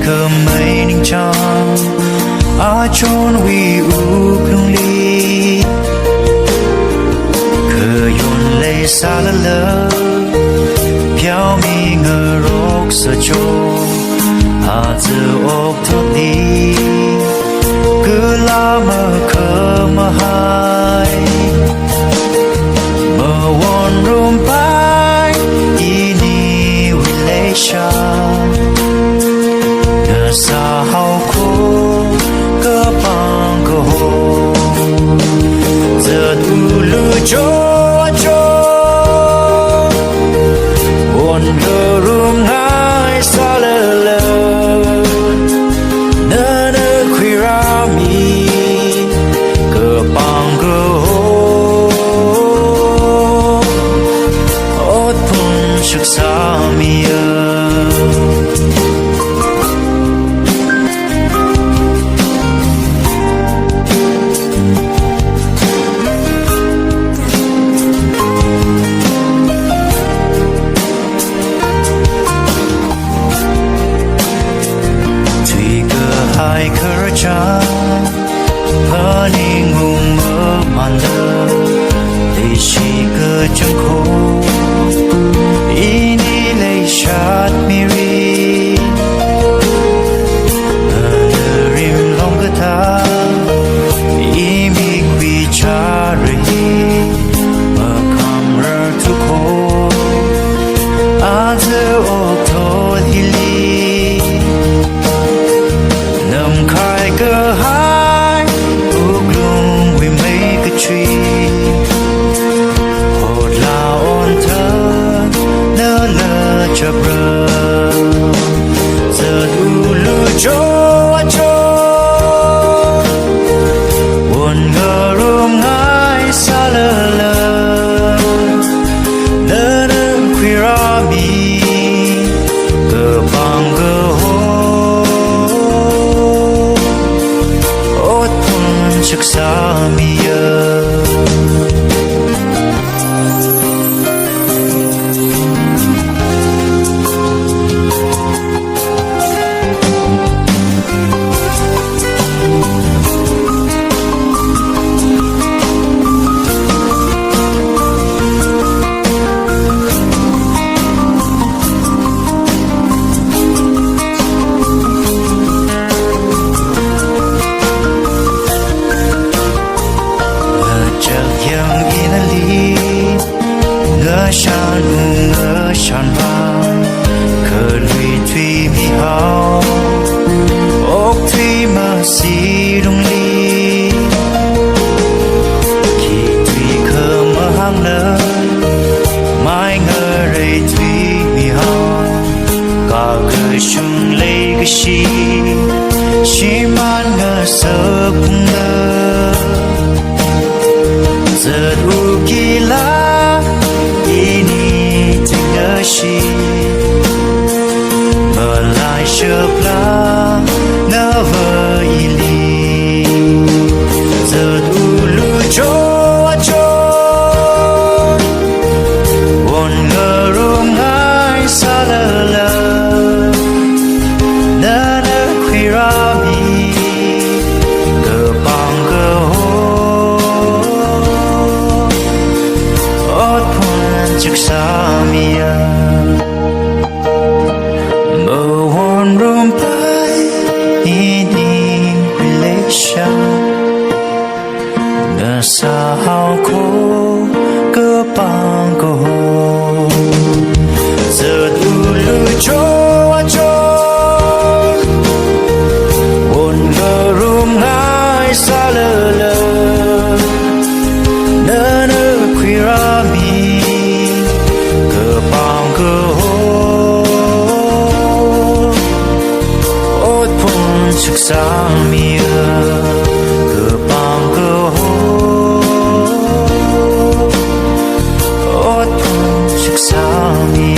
cơ mây ninh trong ở chốn uy u lung ly cơ yun lệ xa lơ lơ phiao mi ngờ rốc sơ chô à giờ ốc thốt đi cứ la mơ khờ mơ hai mơ won rum pai ini relation ngờ xa hao khô cơ bằng cơ hồ giờ tu lưu cho buồn gờ rum hai xa lơ lơ nơ nơ khuya ra mi cơ bằng cơ hồ ốt phun sức xa mi hai khờ cha phơi ngung mơ màn lơ để chỉ cơ trong khô ini lấy sát miri nơ rim long cơ ta imi quy cha rì mơ kam rơ tu khô a giờ ô tô hi li nằm khai cơ hai ước lung vì mấy cái truy hột là ôn thơ nơ lơ chập rơ giờ tu lưu cho buồn ngờ rung ai xa lơ lơ nơ nơ khuya ra mi cơ bằng cơ sức xa mi shan ngơ shan vang khờ lụy thủy mi hao ốc thủy mơ si đông ly khi thủy khờ mơ hang nơ mai ngơ rây thủy mi hao cả khờ chung lấy cái shi man ngơ sơ cung ngơ giờ u kỳ la ini tinggal si melai sepla never ili giờ dulu cho buồn ngờ rung ai xa lơ lơ nơ nơ khuya ra mi cơ bằng cơ chức xa mía mơ won rum pai ini relation ngờ xa hao khô cơ bằng cơ hồ giờ tu lưu cho buồn ngờ rum hai xa lơ lơ nơ nơ khuya ra mi bằng cơ hồ ốt phun sức xa mi cơ bằng cơ hồ ốt phun sức xa mi